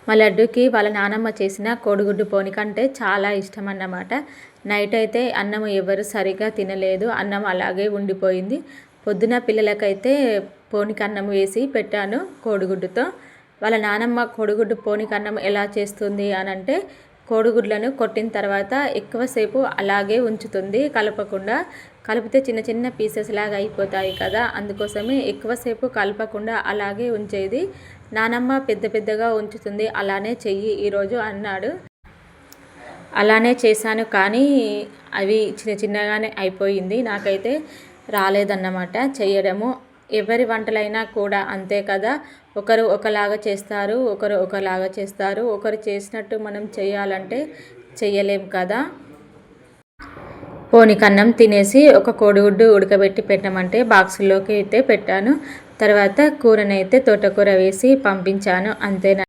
మా లడ్డుకి వాళ్ళ నానమ్మ చేసిన కోడిగుడ్డు పోనిక అంటే చాలా ఇష్టం అన్నమాట. నైట్ అయితే అన్నం ఎవరు సరిగ్గా తినలేదు, అన్నం అలాగే ఉండిపోయింది. పొద్దున పిల్లలకైతే పోనిక అన్నం వేసి పెట్టాను కోడిగుడ్డుతో. వాళ్ళ నానమ్మ కోడిగుడ్డు పోనిక అన్నం ఎలా చేస్తుంది అని అంటే, కోడిగుడ్లను కొట్టిన తర్వాత ఎక్కువసేపు అలాగే ఉంచుతుంది కలపకుండా. కలిపితే చిన్న చిన్న పీసెస్ లాగా అయిపోతాయి కదా, అందుకోసమే ఎక్కువసేపు కలపకుండా అలాగే ఉంచేది. నానమ్మ పెద్ద పెద్దగా ఉంచుతుంది, అలానే చెయ్యి ఈరోజు అన్నాడు. అలానే చేశాను, కానీ అవి చిన్న చిన్నగానే అయిపోయింది. నాకైతే రాలేదన్నమాట చేయడము. ఎవరి వంటలైనా కూడా అంతే కదా, ఒకరు ఒకలాగా చేస్తారు, ఒకరు ఒకలాగా చేస్తారు. ఒకరు చేసినట్టు మనం చేయాలంటే చెయ్యలేం కదా. పోనికన్నం తినేసి ఒక కోడిగుడ్డు ఉడకబెట్టి పెట్టమంటే బాక్సుల్లోకి అయితే పెట్టాను. తర్వాత కూరనైతే తోటకూర వేసి పంపించాను, అంతేనా.